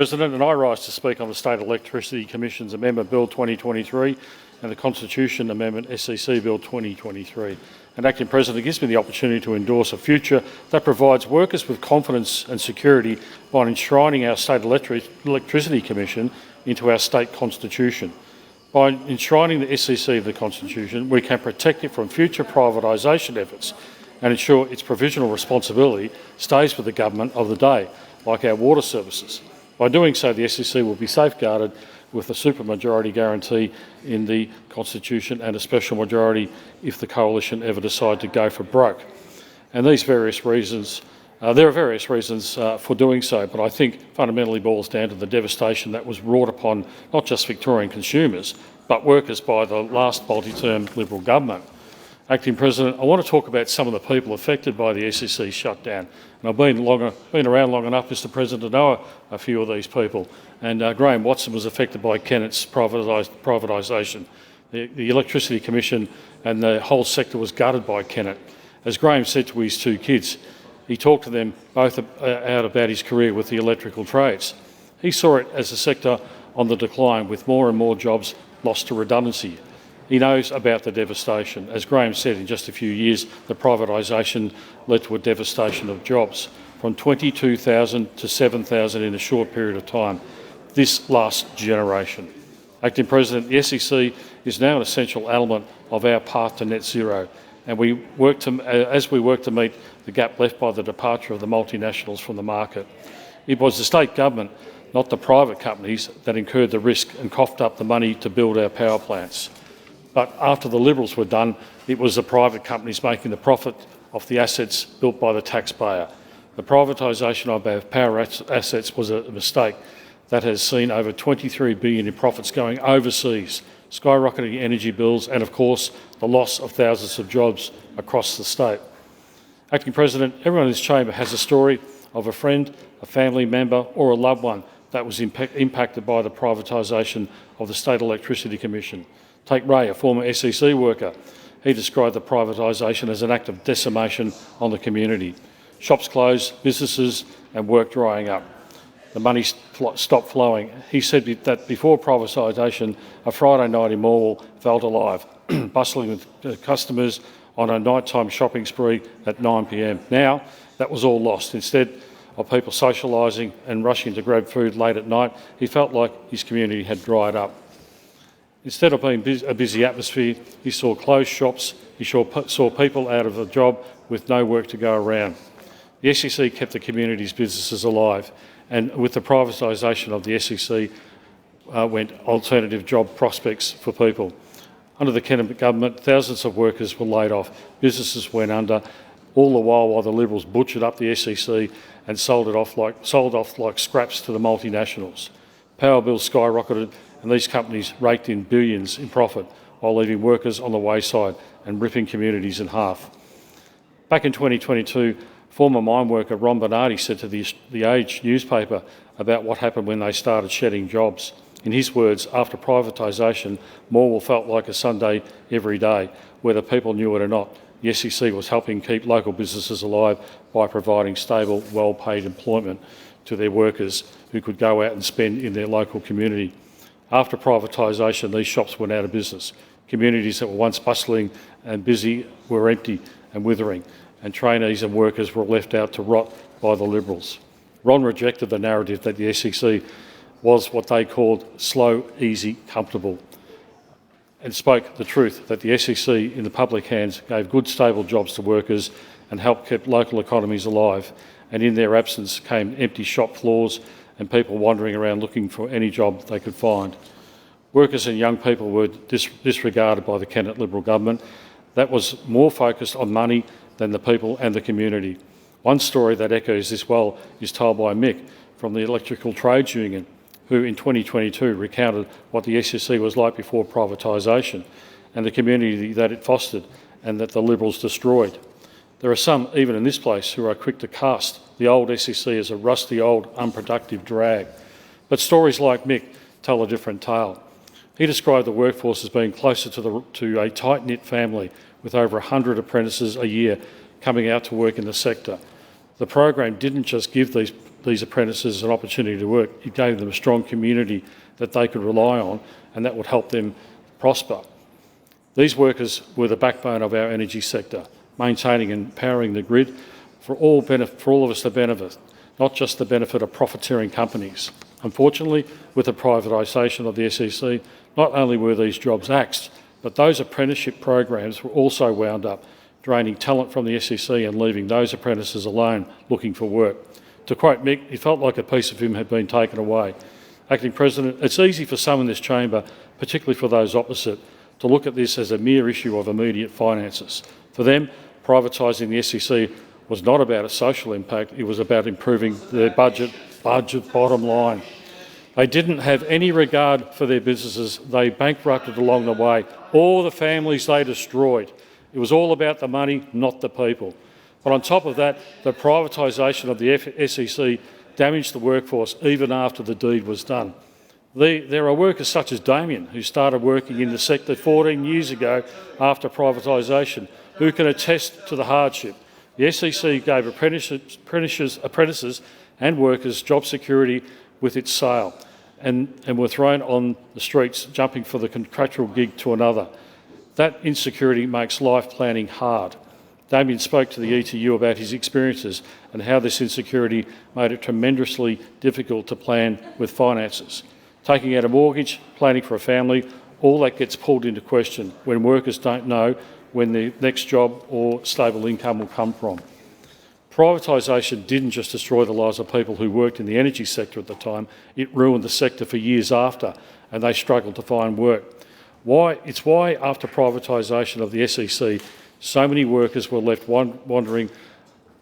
President, and I rise to speak on the State Electricity Commission's Amendment Bill 2023 and the Constitution Amendment SEC Bill 2023. And Acting President, gives me the opportunity to endorse a future that provides workers with confidence and security by enshrining our State Electricity Commission into our state constitution. By enshrining the SEC of the Constitution, we can protect it from future privatisation efforts and ensure its provisional responsibility stays with the government of the day, like our water services. By doing so, the SEC will be safeguarded with a supermajority guarantee in the Constitution and a special majority if the coalition ever decide to go for broke. And these various reasons, there are various reasons for doing so, but I think fundamentally boils down to the devastation that was wrought upon not just Victorian consumers, but workers by the last multi-term Liberal government. Acting President, I want to talk about some of the people affected by the SEC shutdown. And I've been around long enough, Mr President, to know a few of these people. And Graham Watson was affected by Kennett's privatisation. The Electricity Commission and the whole sector was gutted by Kennett. As Graham said to his two kids, he talked to them both out about his career with the electrical trades. He saw it as a sector on the decline, with more and more jobs lost to redundancy. He knows about the devastation. As Graham said, in just a few years, the privatisation led to a devastation of jobs, from 22,000 to 7,000 in a short period of time, this last generation. Acting President, the SEC is now an essential element of our path to net zero, and as we work to meet the gap left by the departure of the multinationals from the market. It was the state government, not the private companies, that incurred the risk and coughed up the money to build our power plants. But after the Liberals were done, it was the private companies making the profit off the assets built by the taxpayer. The privatisation of our power assets was a mistake that has seen over $23 billion in profits going overseas, skyrocketing energy bills and, of course, the loss of thousands of jobs across the state. Acting President, everyone in this chamber has a story of a friend, a family member or a loved one that was impacted by the privatisation of the State Electricity Commission. Take Ray, a former SEC worker. He described the privatisation as an act of decimation on the community. Shops closed, businesses and work drying up. The money stopped flowing. He said that before privatisation, a Friday night in Morwell felt alive, bustling with customers on a nighttime shopping spree at 9 p.m. Now, that was all lost. Instead of people socialising and rushing to grab food late at night, he felt like his community had dried up. Instead of being a busy atmosphere, he saw closed shops, he saw people out of a job with no work to go around. The SEC kept the community's businesses alive, and with the privatisation of the SEC went alternative job prospects for people. Under the Kennett government, thousands of workers were laid off, businesses went under, all the while the Liberals butchered up the SEC and sold off like scraps to the multinationals. Power bills skyrocketed, and these companies raked in billions in profit while leaving workers on the wayside and ripping communities in half. Back in 2022, former mine worker Ron Bernardi said to the Age newspaper about what happened when they started shedding jobs. In his words, after privatisation, Morwell felt like a Sunday every day, whether people knew it or not. The SEC was helping keep local businesses alive by providing stable, well-paid employment to their workers who could go out and spend in their local community. After privatisation, these shops went out of business. Communities that were once bustling and busy were empty and withering, and trainees and workers were left out to rot by the Liberals. Ron rejected the narrative that the SEC was what they called slow, easy, comfortable, and spoke the truth that the SEC in the public hands gave good, stable jobs to workers and helped keep local economies alive, and in their absence came empty shop floors and people wandering around looking for any job they could find. Workers and young people were disregarded by the Kennett Liberal government that was more focused on money than the people and the community. One story that echoes this well is told by Mick from the Electrical Trades Union, who in 2022 recounted what the SEC was like before privatisation and the community that it fostered and that the Liberals destroyed. There are some, even in this place, who are quick to cast the old SEC as a rusty, old, unproductive drag. But stories like Mick tell a different tale. He described the workforce as being closer to a tight-knit family with over 100 apprentices a year coming out to work in the sector. The program didn't just give these these apprentices an opportunity to work. It gave them a strong community that they could rely on, and that would help them prosper. These workers were the backbone of our energy sector, maintaining and powering the grid for all of us to benefit, not just the benefit of profiteering companies. Unfortunately, with the privatisation of the SEC, not only were these jobs axed, but those apprenticeship programs were also wound up, draining talent from the SEC and leaving those apprentices alone looking for work. To quote Mick, it felt like a piece of him had been taken away. Acting President, it's easy for some in this chamber, particularly for those opposite, to look at this as a mere issue of immediate finances. For them, privatising the SEC was not about a social impact, it was about improving their budget bottom line. They didn't have any regard for their businesses. They bankrupted along the way. All the families they destroyed. It was all about the money, not the people. But on top of that, the privatisation of the SEC damaged the workforce even after the deed was done. There are workers such as Damien, who started working in the sector 14 years ago after privatisation, who can attest to the hardship. The SEC gave apprentices and workers job security with its sale and were thrown on the streets jumping for the contractual gig to another. That insecurity makes life planning hard. Damien spoke to the ETU about his experiences and how this insecurity made it tremendously difficult to plan with finances. Taking out a mortgage, planning for a family, all that gets pulled into question when workers don't know when their next job or stable income will come from. Privatisation didn't just destroy the lives of people who worked in the energy sector at the time, it ruined the sector for years after, and they struggled to find work. It's why after privatisation of the SEC, so many workers were left wondering,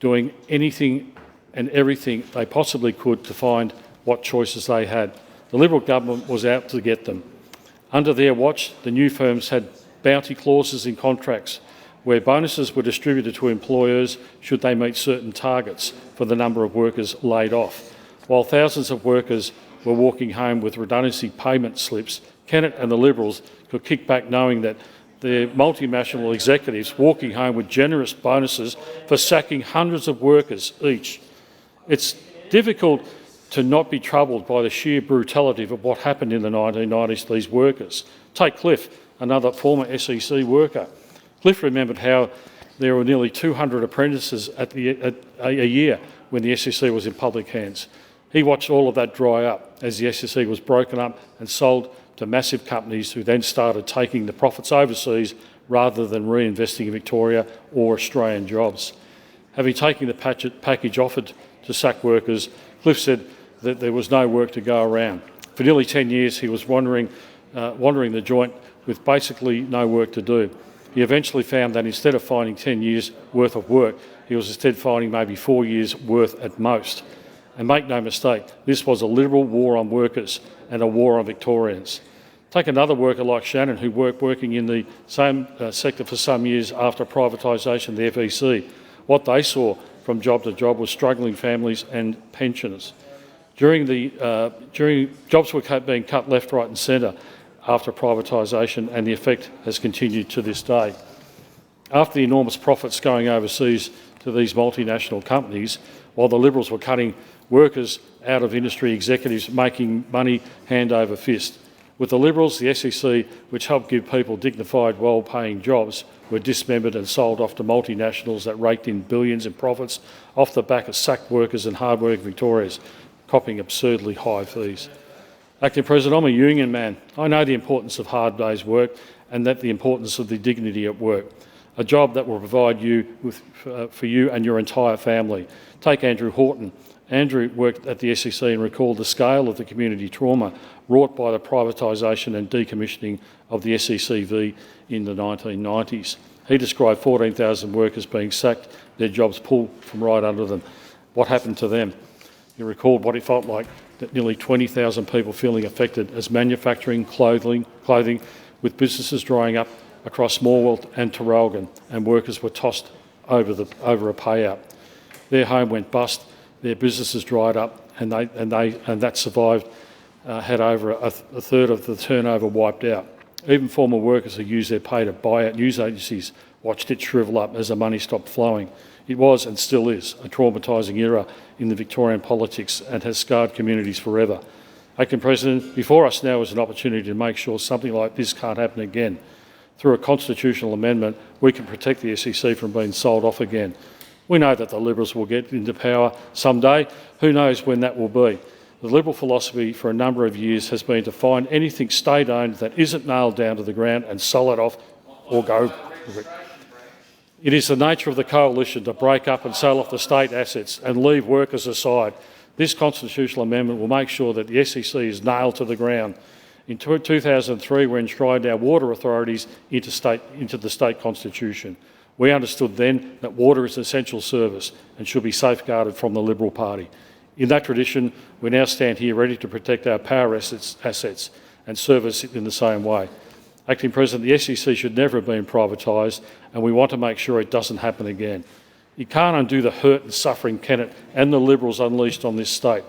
doing anything and everything they possibly could to find what choices they had. The Liberal government was out to get them. Under their watch, the new firms had bounty clauses in contracts where bonuses were distributed to employers should they meet certain targets for the number of workers laid off. While thousands of workers were walking home with redundancy payment slips, Kennett and the Liberals could kick back knowing that their multinational executives walking home with generous bonuses for sacking hundreds of workers each. It's difficult to not be troubled by the sheer brutality of what happened in the 1990s to these workers. Take Cliff, another former SEC worker. Cliff remembered how there were nearly 200 apprentices a year when the SEC was in public hands. He watched all of that dry up as the SEC was broken up and sold to massive companies who then started taking the profits overseas rather than reinvesting in Victoria or Australian jobs. Having taken the package offered to sack workers, Cliff said that there was no work to go around. For nearly 10 years he was wandering the joint with basically no work to do. He eventually found that instead of finding 10 years worth of work, he was instead finding maybe 4 years worth at most. And make no mistake, this was a literal war on workers and a war on Victorians. Take another worker like Shannon, who working in the same sector for some years after privatisation of the FEC. What they saw from job to job was struggling families and pensioners. Jobs were being cut left, right and centre after privatisation, and the effect has continued to this day. After the enormous profits going overseas to these multinational companies, while the Liberals were cutting workers out of industry, executives making money hand over fist. With the Liberals, the SEC, which helped give people dignified, well-paying jobs, were dismembered and sold off to multinationals that raked in billions in profits off the back of sacked workers and hard-working Victorians, copying absurdly high fees. Acting President, I'm a union man. I know the importance of hard days' work and the importance of the dignity at work, a job that will provide for you and your entire family. Take Andrew Horton. Andrew worked at the SEC and recalled the scale of the community trauma wrought by the privatisation and decommissioning of the SECV in the 1990s. He described 14,000 workers being sacked, their jobs pulled from right under them. What happened to them? He recalled what it felt like, that nearly 20,000 people feeling affected as manufacturing, clothing, with businesses drying up across Morwell and Terralgan, and workers were tossed over a payout. Their home went bust, their businesses dried up, and that survived had over a third of the turnover wiped out. Even former workers who used their pay to buy out news agencies watched it shrivel up as the money stopped flowing. It was and still is a traumatising era in the Victorian politics and has scarred communities forever. Acting President, before us now is an opportunity to make sure something like this can't happen again. Through a constitutional amendment, we can protect the SEC from being sold off again. We know that the Liberals will get into power someday. Who knows when that will be? The Liberal philosophy for a number of years has been to find anything state-owned that isn't nailed down to the ground and sell it off or go with it. It is the nature of the coalition to break up and sell off the state assets and leave workers aside. This constitutional amendment will make sure that the SEC is nailed to the ground. In 2003, we enshrined our water authorities into the state constitution. We understood then that water is an essential service and should be safeguarded from the Liberal Party. In that tradition, we now stand here ready to protect our power assets and service it in the same way. Acting President, the SEC should never have been privatised, and we want to make sure it doesn't happen again. You can't undo the hurt and suffering Kennett and the Liberals unleashed on this state,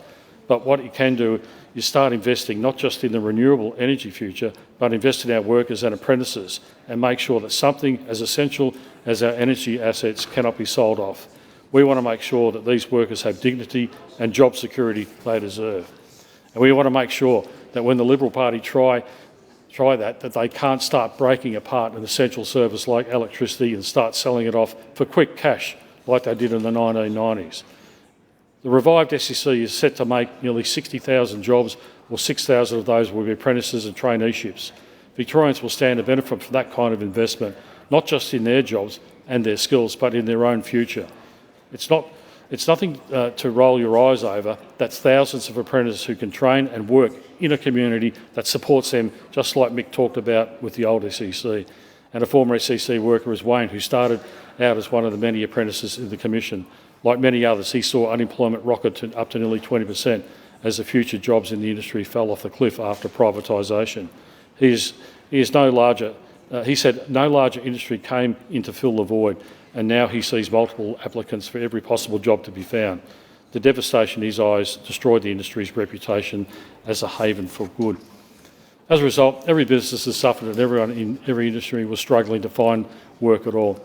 but what you can do is start investing not just in the renewable energy future, but invest in our workers and apprentices and make sure that something as essential as our energy assets cannot be sold off. We want to make sure that these workers have dignity and job security they deserve. And we want to make sure that when the Liberal Party try that they can't start breaking apart an essential service like electricity and start selling it off for quick cash like they did in the 1990s. The revived SEC is set to make nearly 60,000 jobs, or 6,000 of those will be apprentices and traineeships. Victorians will stand to benefit from that kind of investment, not just in their jobs and their skills, but in their own future. It's nothing to roll your eyes over. That's thousands of apprentices who can train and work in a community that supports them, just like Mick talked about with the old SEC. And a former SEC worker is Wayne, who started out as one of the many apprentices in the Commission. Like many others, he saw unemployment rocket up to nearly 20% as the future jobs in the industry fell off the cliff after privatisation. He said no larger industry came in to fill the void, and now he sees multiple applicants for every possible job to be found. The devastation in his eyes destroyed the industry's reputation as a haven for good. As a result, every business has suffered and everyone in every industry was struggling to find work at all.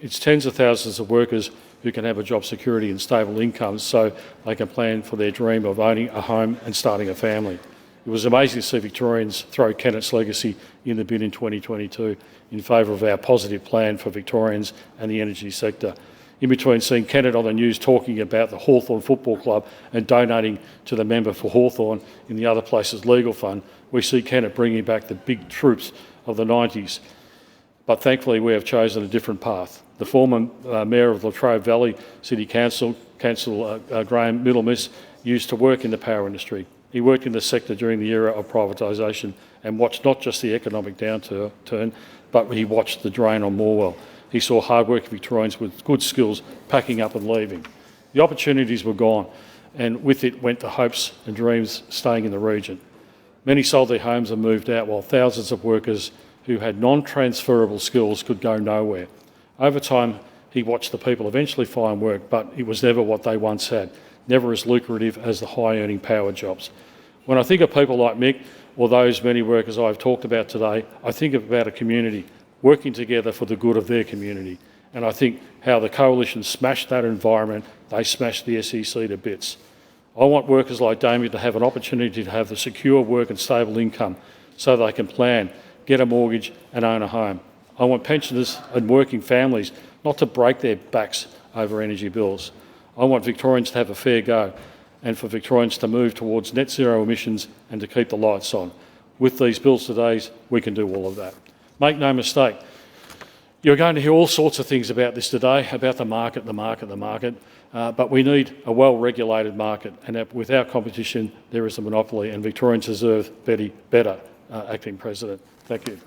It's tens of thousands of workers who can have a job security and stable incomes so they can plan for their dream of owning a home and starting a family. It was amazing to see Victorians throw Kennett's legacy in the bin in 2022 in favour of our positive plan for Victorians and the energy sector. In between seeing Kennett on the news talking about the Hawthorn Football Club and donating to the member for Hawthorn in the Other Places Legal Fund, we see Kennett bringing back the big troops of the 90s. But thankfully we have chosen a different path. The former Mayor of Latrobe Valley City Council, Graham Middlemiss, used to work in the power industry. He worked in the sector during the era of privatisation and watched not just the economic downturn, but he watched the drain on Morwell. He saw hard-working Victorians with good skills packing up and leaving. The opportunities were gone, and with it went the hopes and dreams staying in the region. Many sold their homes and moved out, while thousands of workers who had non-transferable skills could go nowhere. Over time, he watched the people eventually find work, but it was never what they once had, never as lucrative as the high-earning power jobs. When I think of people like Mick, or those many workers I've talked about today, I think about a community working together for the good of their community. And I think how the Coalition smashed that environment, they smashed the SEC to bits. I want workers like Damien to have an opportunity to have the secure work and stable income so they can plan, get a mortgage and own a home. I want pensioners and working families not to break their backs over energy bills. I want Victorians to have a fair go and for Victorians to move towards net zero emissions and to keep the lights on. With these bills today, we can do all of that. Make no mistake, you're going to hear all sorts of things about this today, about the market, but we need a well-regulated market, and without competition, there is a monopoly, and Victorians deserve better, Acting President. Thank you.